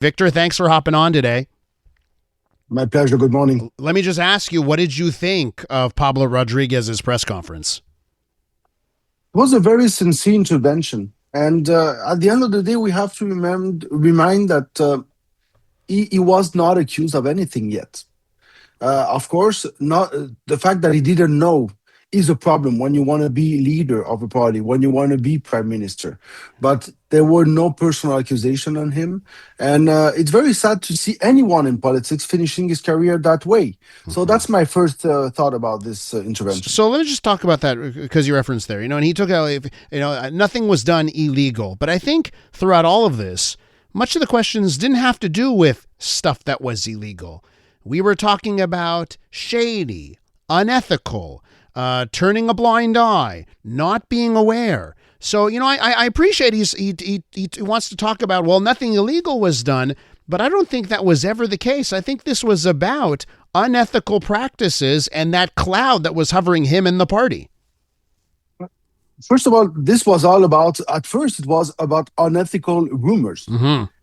Victor, thanks for hopping on today. My pleasure. Good morning. Let me just ask you, what did you think of Pablo Rodriguez's press conference? It was a very sincere intervention. And at the end of the day, we have to remind that he was not accused of anything yet. Of course, not the fact that he didn't know is a problem when you want to be leader of a party, when you want to be prime minister. But there were no personal accusation on him. And it's very sad to see anyone in politics finishing his career that way. So that's my first thought about this intervention. So let me just talk about that because you referenced there, and he took out, nothing was done illegal. But I think throughout all of this, much of the questions didn't have to do with stuff that was illegal. We were talking about shady, unethical, turning a blind eye, not being aware. So, I appreciate he wants to talk about, well, nothing illegal was done, but I don't think that was ever the case. I think this was about unethical practices and that cloud that was hovering him and the party. First of all, this was all about, at first, it was about unethical rumors.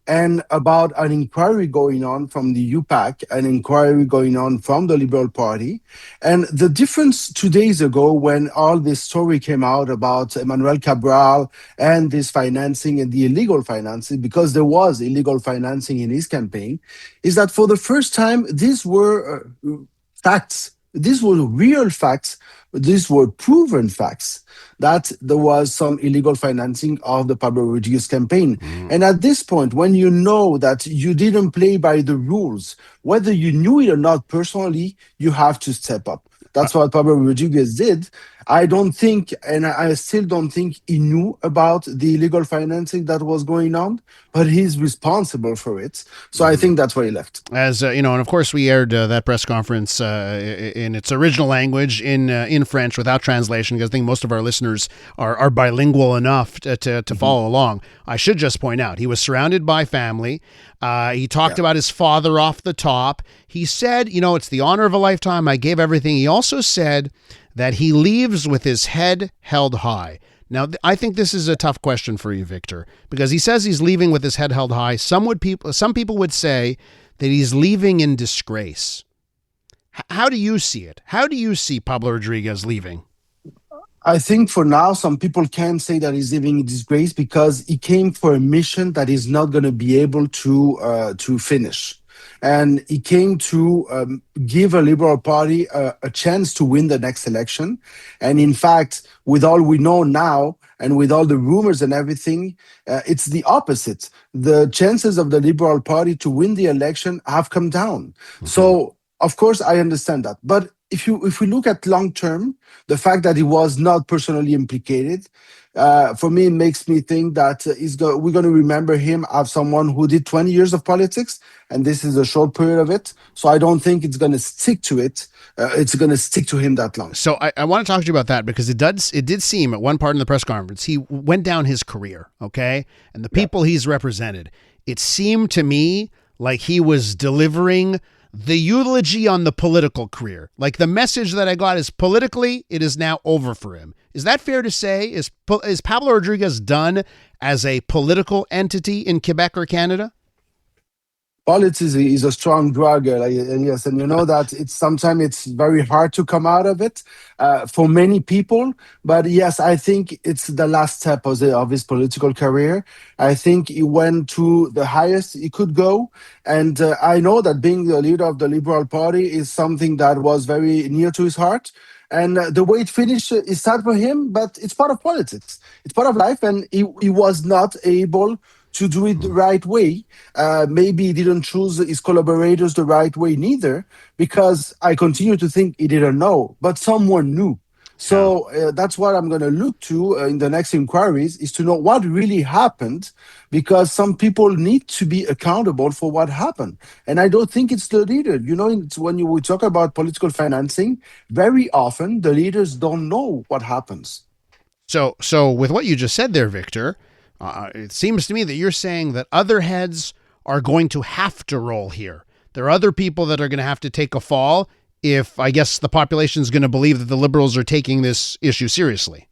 And about an inquiry going on from the UPAC, an inquiry going on from the Liberal Party. And the difference 2 days ago when all this story came out about Emmanuel Cabral and this financing and the illegal financing, because there was illegal financing in his campaign, is that for the first time, these were facts. These were real facts. These were proven facts that there was some illegal financing of the Pablo Rodriguez campaign. And at this point, when you know that you didn't play by the rules, whether you knew it or not personally, you have to step up. That's what Pablo Rodriguez did. I don't think, and I still don't think he knew about the illegal financing that was going on, but he's responsible for it. So I think that's why he left. As and of course, we aired that press conference in its original language in French without translation, because I think most of our listeners are bilingual enough to follow along. I should just point out, he was surrounded by family. He talked about his father off the top. He said, it's the honor of a lifetime. I gave everything. He also said that he leaves with his head held high. Now, I think this is a tough question for you, Victor, because he says he's leaving with his head held high. Some people would say that he's leaving in disgrace. How do you see it? How do you see Pablo Rodriguez leaving? I think for now, some people can say that he's living in disgrace because he came for a mission that he's not going to be able to finish. And he came to give a Liberal Party a chance to win the next election. And in fact, with all we know now and with all the rumors and everything, it's the opposite. The chances of the Liberal Party to win the election have come down. So, of course, I understand that. But if we look at long term, the fact that he was not personally implicated, for me, it makes me think that we're going to remember him as someone who did 20 years of politics, and this is a short period of it. So I don't think it's going to stick to it. It's going to stick to him that long. So I want to talk to you about that because it did seem at one part in the press conference, he went down his career, okay? And the people he's represented, it seemed to me like he was delivering the eulogy on the political career. Like the message that I got is politically, it is now over for him. Is that fair to say? Is Pablo Rodriguez done as a political entity in Quebec or Canada? Politics is a strong drug, and yes, and you know that sometimes it's very hard to come out of it for many people. But yes, I think it's the last step of his political career. I think he went to the highest he could go, and I know that being the leader of the Liberal Party is something that was very near to his heart. And the way it finished is sad for him, but it's part of politics. It's part of life, and he was not able to do it the right way. Maybe he didn't choose his collaborators the right way neither, because I continue to think he didn't know, but someone knew. So that's what I'm going to look to in the next inquiries, is to know what really happened, because some people need to be accountable for what happened. And I don't think it's the leader. It's when we talk about political financing, very often the leaders don't know what happens. So with what you just said there, Victor, it seems to me that you're saying that other heads are going to have to roll here. There are other people that are going to have to take a fall if, I guess, the population is going to believe that the Liberals are taking this issue seriously.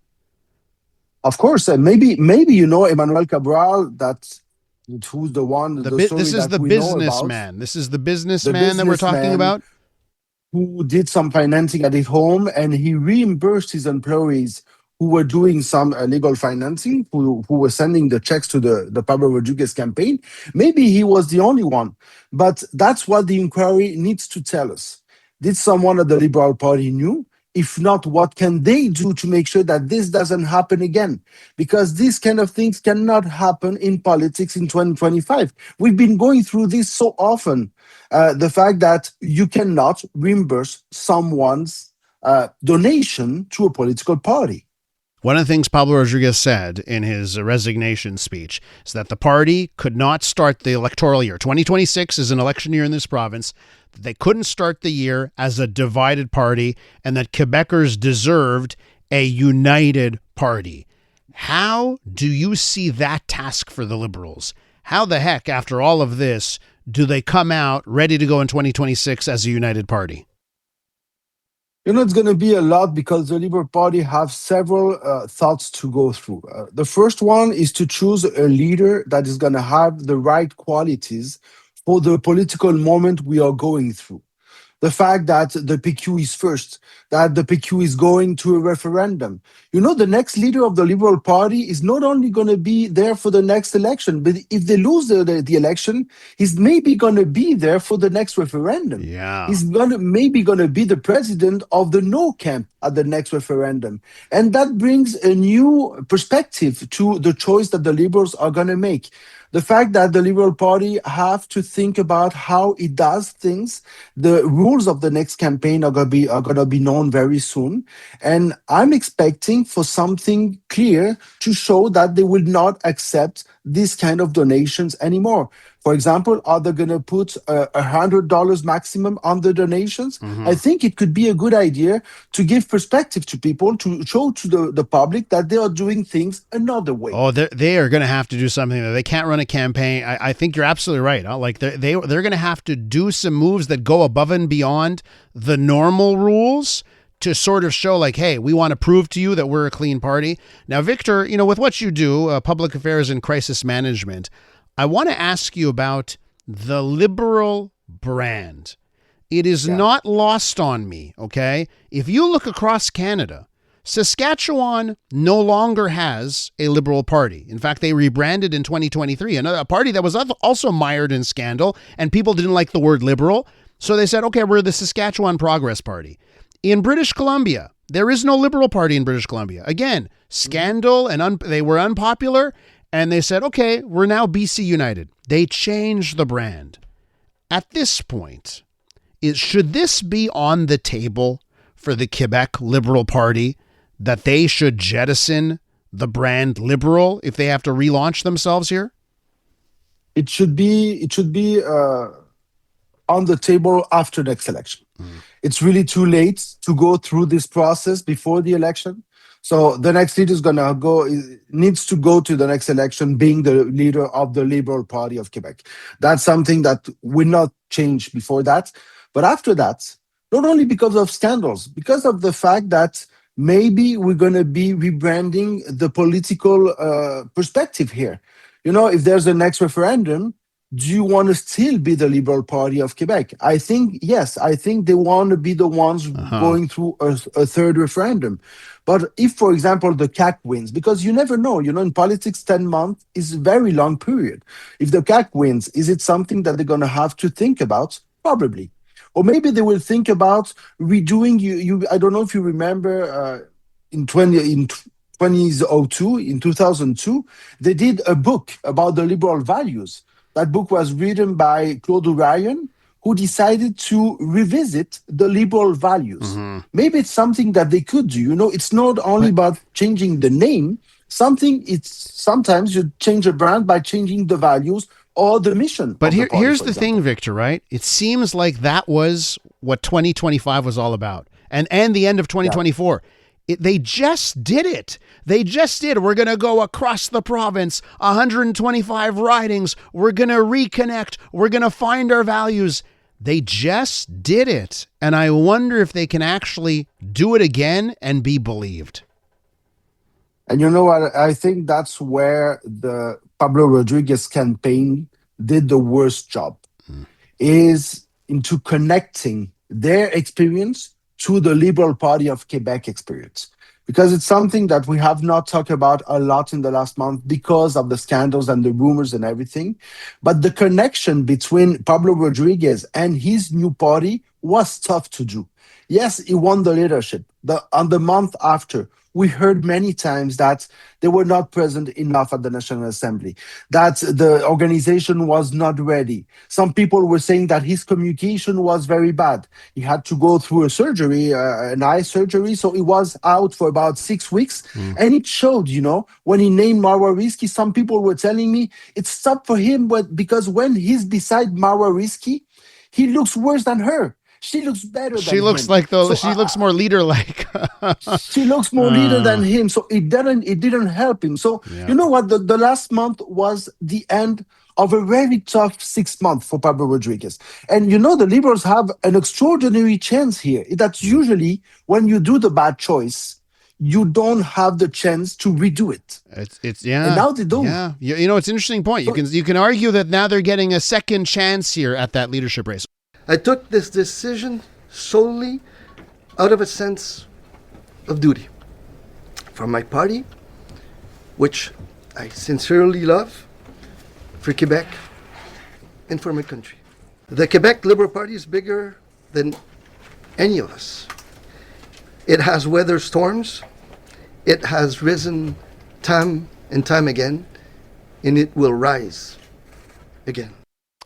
Of course, maybe Emmanuel Cabral, that Who's the one, The the story this is that the we know about, businessman. This is the the businessman that we're talking businessman about. who did some financing at his home, and he reimbursed his employees who were doing some illegal financing, who were sending the checks to the Pablo Rodriguez campaign. Maybe he was the only one, but that's what the inquiry needs to tell us. Did someone at the Liberal Party knew? If not, what can they do to make sure that this doesn't happen again? Because these kind of things cannot happen in politics in 2025. We've been going through this so often. The fact that you cannot reimburse someone's donation to a political party. One of the things Pablo Rodriguez said in his resignation speech is that the party could not start the electoral year. 2026 is an election year in this province. They couldn't start the year as a divided party, and that Quebecers deserved a united party. How do you see that task for the Liberals? How the heck, after all of this, do they come out ready to go in 2026 as a united party? It's going to be a lot because the Liberal Party have several thoughts to go through. The first one is to choose a leader that is going to have the right qualities for the political moment we are going through. The fact that the PQ is first, that the PQ is going to a referendum. The next leader of the Liberal Party is not only going to be there for the next election, but if they lose the election, he's maybe going to be there for the next referendum. Yeah. He's maybe going to be the president of the no camp at the next referendum. And that brings a new perspective to the choice that the Liberals are going to make. The fact that the Liberal Party have to think about how it does things, the rules of the next campaign are going to be known very soon. And I'm expecting for something clear to show that they will not accept this kind of donations anymore. For example, are they going to put $100 maximum on the donations? Mm-hmm. I think it could be a good idea to give perspective to people, to show to the public that they are doing things another way. Oh, they are going to have to do something. They can't run a campaign. I think you're absolutely right. Like they're going to have to do some moves that go above and beyond the normal rules to sort of show like, hey, we want to prove to you that we're a clean party. Now, Victor, with what you do, public affairs and crisis management, I want to ask you about the Liberal brand. It is not lost on me, okay? If you look across Canada, Saskatchewan no longer has a Liberal Party. In fact, they rebranded in 2023, a party that was also mired in scandal, and people didn't like the word liberal. So they said, okay, we're the Saskatchewan Progress Party. In British Columbia, there is no Liberal Party in British Columbia. Again, scandal, and they were unpopular. And they said, okay, we're now BC United. They changed the brand. At this point, should this be on the table for the Quebec Liberal Party that they should jettison the brand Liberal if they have to relaunch themselves here? It should be on the table after the next election. It's really too late to go through this process before the election. So the next leader needs to go to the next election being the leader of the Liberal Party of Quebec. That's something that will not change before that. But after that, not only because of scandals, because of the fact that maybe we're going to be rebranding the political perspective here. If there's a next referendum, do you want to still be the Liberal Party of Quebec? I think, yes. I think they want to be the ones going through a third referendum. But if, for example, the CAQ wins, because you never know, in politics, 10 months is a very long period. If the CAQ wins, is it something that they're going to have to think about? Probably. Or maybe they will think about redoing, I don't know if you remember in 2002, they did a book about the liberal values. That book was written by Claude Ryan, who decided to revisit the liberal values. Mm-hmm. Maybe it's something that they could do. It's not only about changing the name. Sometimes you change a brand by changing the values or the mission. But here's the thing, Victor, right? It seems like that was what 2025 was all about. And the end of 2024. Yeah. They just did it. They just did. We're going to go across the province, 125 ridings. We're going to reconnect. We're going to find our values. They just did it. And I wonder if they can actually do it again and be believed. And you know what? I think that's where the Pablo Rodriguez campaign did the worst job is into connecting their experience to the Liberal Party of Quebec experience. Because it's something that we have not talked about a lot in the last month because of the scandals and the rumors and everything. But the connection between Pablo Rodriguez and his new party was tough to do. Yes, he won the leadership. On the month after, we heard many times that they were not present enough at the National Assembly, that the organization was not ready. Some people were saying that his communication was very bad. He had to go through a surgery, an eye surgery, so he was out for about 6 weeks. And it showed, when he named Marwa Rizki, some people were telling me it's tough for him because when he's beside Marwa Rizki, he looks worse than her. She looks better She than looks him. like she So looks more leader-like. she looks more leader than him, so it didn't help him. So Yeah. you know what, the last month was the end of a very tough 6 months for Pablo Rodriguez. And the Liberals have an extraordinary chance here. That's usually when you do the bad choice, you don't have the chance to redo it. It's yeah. And now they do. Yeah. It's an interesting point. You can argue that now they're getting a second chance here at that leadership race. I took this decision solely out of a sense of duty for my party, which I sincerely love, for Quebec, and for my country. The Quebec Liberal Party is bigger than any of us. It has weathered storms, it has risen time and time again, and it will rise again.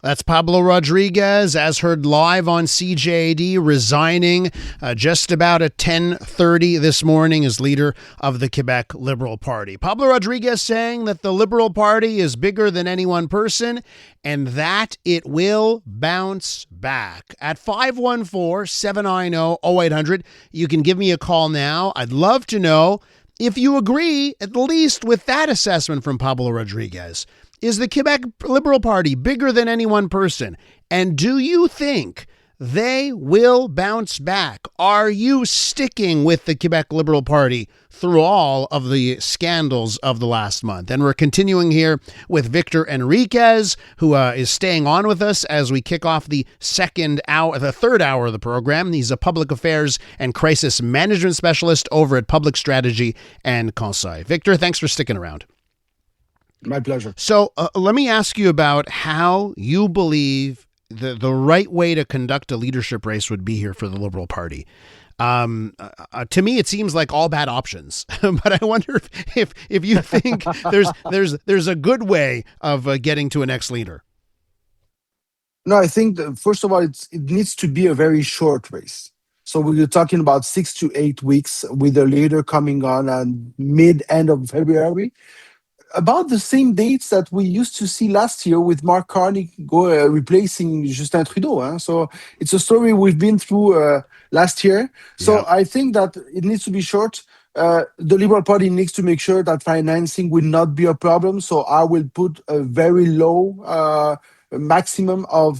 That's Pablo Rodriguez, as heard live on CJAD, resigning just about at 10:30 this morning as leader of the Quebec Liberal Party. Pablo Rodriguez saying that the Liberal Party is bigger than any one person and that it will bounce back. At 514-790-0800, you can give me a call now. I'd love to know if you agree, at least with that assessment from Pablo Rodriguez. Is the Quebec Liberal Party bigger than any one person? And do you think they will bounce back? Are you sticking with the Quebec Liberal Party through all of the scandals of the last month? And we're continuing here with Victor Henriquez, who is staying on with us as we kick off the third hour of the program. He's a public affairs and crisis management specialist over at Public Strategy and Conseil. Victor, thanks for sticking around. My pleasure. So let me ask you about how you believe the right way to conduct a leadership race would be here for the Liberal Party. To me, it seems like all bad options, but I wonder if you think there's a good way of getting to a next leader. No, I think first of all, it needs to be a very short race. So we're talking about 6 to 8 weeks with a leader coming on and end of February. About the same dates that we used to see last year with Mark Carney replacing Justin Trudeau. So it's a story we've been through last year. So Yeah. I think that it needs to be short. The Liberal Party needs to make sure that financing will not be a problem. So I will put a very low maximum of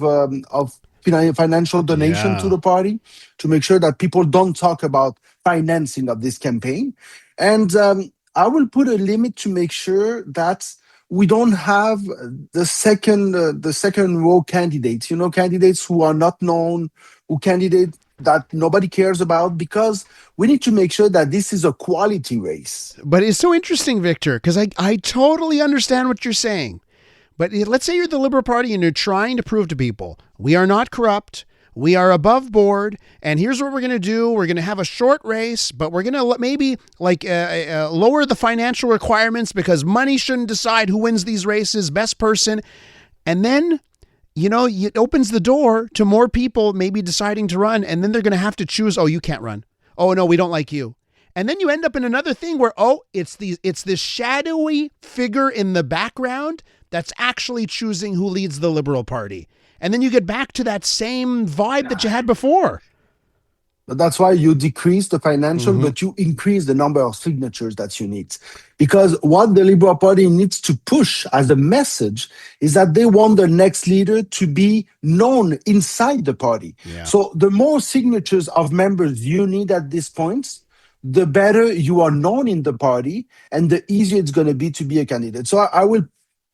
financial donation to the party to make sure that people don't talk about financing of this campaign. And I will put a limit to make sure that we don't have the second row candidates, candidates who are not known, candidates that nobody cares about, because we need to make sure that this is a quality race. But it's so interesting, Victor, because I totally understand what you're saying. But let's say you're the Liberal Party and you're trying to prove to people, we are not corrupt. We are above board, and here's what we're going to do. We're going to have a short race, but we're going to maybe lower the financial requirements because money shouldn't decide who wins these races, best person. And then, it opens the door to more people maybe deciding to run, and then they're going to have to choose, oh, you can't run. Oh, no, we don't like you. And then you end up in another thing where, it's this shadowy figure in the background that's actually choosing who leads the Liberal Party. And then you get back to that same vibe that you had before. That's why you decrease the financial, but you increase the number of signatures that you need. Because what the Liberal Party needs to push as a message is that they want the next leader to be known inside the party. Yeah. So the more signatures of members you need at this point, the better you are known in the party and the easier it's going to be a candidate. So I will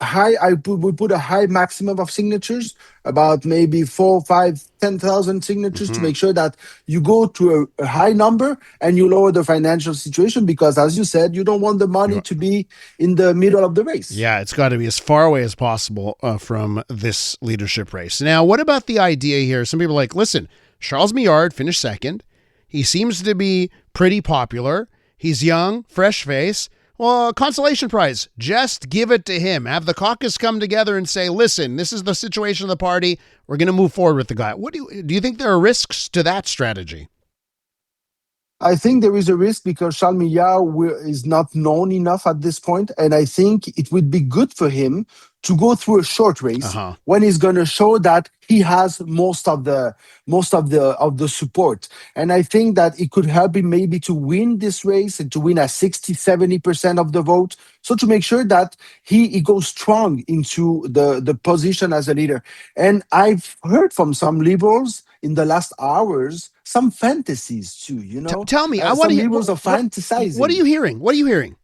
we put a high maximum of signatures, about maybe 4, 5, 10,000 signatures to make sure that you go to a high number and you lower the financial situation because, as you said, you don't want the money to be in the middle of the race. Yeah, it's got to be as far away as possible from this leadership race. Now, what about the idea here? Some people are like, listen, Charles Millard finished second. He seems to be pretty popular. He's young, fresh face. Well, consolation prize, just give it to him. Have the caucus come together and say, listen, this is the situation of the party. We're going to move forward with the guy. What do you think there are risks to that strategy? I think there is a risk because Charles Millard is not known enough at this point, and I think it would be good for him to go through a short race when he's going to show that he has most of the support. And I think that it could help him maybe to win this race and to win at 60-70% of the vote. So to make sure that he goes strong into the position as a leader. And I've heard from some liberals in the last hours some fantasies too. Tell me, I want to hear. Liberals are fantasizing. What are you hearing? What are you hearing?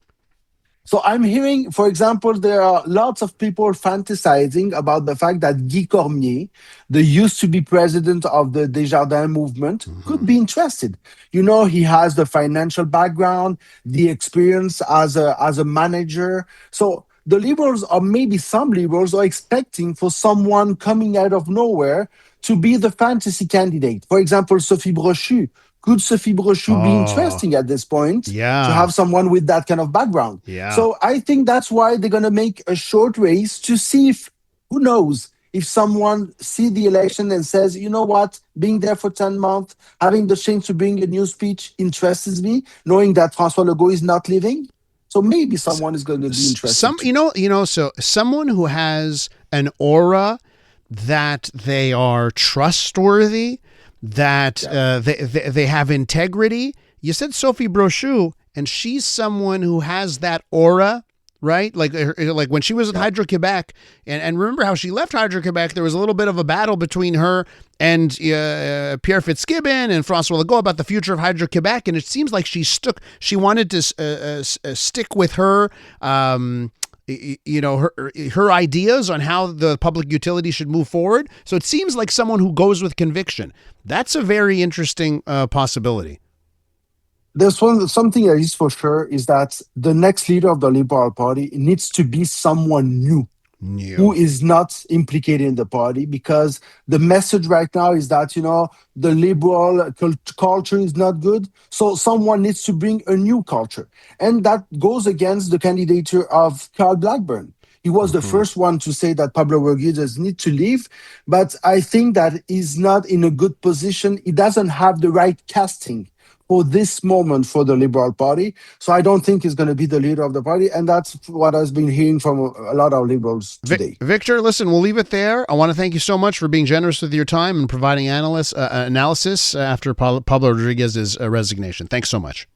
So I'm hearing, for example, there are lots of people fantasizing about the fact that Guy Cormier, the used to be president of the Desjardins movement, could be interested. He has the financial background, the experience as a manager. So the liberals, or maybe some liberals, are expecting for someone coming out of nowhere to be the fantasy candidate. For example, Sophie Brochu. Could Sophie Brochu be interesting at this point to have someone with that kind of background? Yeah. So I think that's why they're going to make a short race to see if, who knows, if someone see the election and says, you know what, being there for 10 months, having the chance to bring a new speech interests me, knowing that François Legault is not leaving. So maybe someone is going to be interested. So someone who has an aura that they are trustworthy, that they have integrity. You said Sophie Brochu, and she's someone who has that aura, right? Like when she was at Hydro-Quebec, and remember how she left Hydro-Quebec, there was a little bit of a battle between her and Pierre Fitzgibbon and François Legault about the future of Hydro-Quebec, and it seems like she wanted to stick with her her ideas on how the public utility should move forward. So it seems like someone who goes with conviction. That's a very interesting possibility. There's something that is for sure is that the next leader of the Liberal Party needs to be someone new. Who is not implicated in the party, because the message right now is that, the liberal culture is not good. So someone needs to bring a new culture. And that goes against the candidature of Carl Blackburn. He was the first one to say that Pablo Rodriguez needs to leave, but I think that he's not in a good position. He doesn't have the right casting for this moment for the Liberal Party. So I don't think he's going to be the leader of the party. And that's what I've been hearing from a lot of liberals today. Victor, listen, we'll leave it there. I want to thank you so much for being generous with your time and providing analysis after Pablo Rodriguez's resignation. Thanks so much.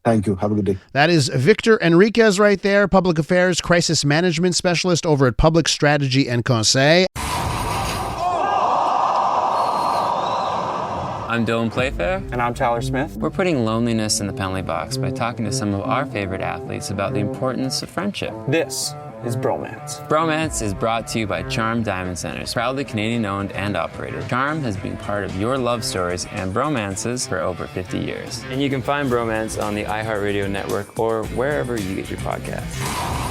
Thank you. Have a good day. That is Victor Henriquez right there, Public Affairs Crisis Management Specialist over at Public Strategy and Conseil. I'm Dylan Playfair. And I'm Tyler Smith. We're putting loneliness in the penalty box by talking to some of our favorite athletes about the importance of friendship. This is Bromance. Bromance is brought to you by Charm Diamond Centers, proudly Canadian-owned and operated. Charm has been part of your love stories and bromances for over 50 years. And you can find Bromance on the iHeartRadio network or wherever you get your podcasts.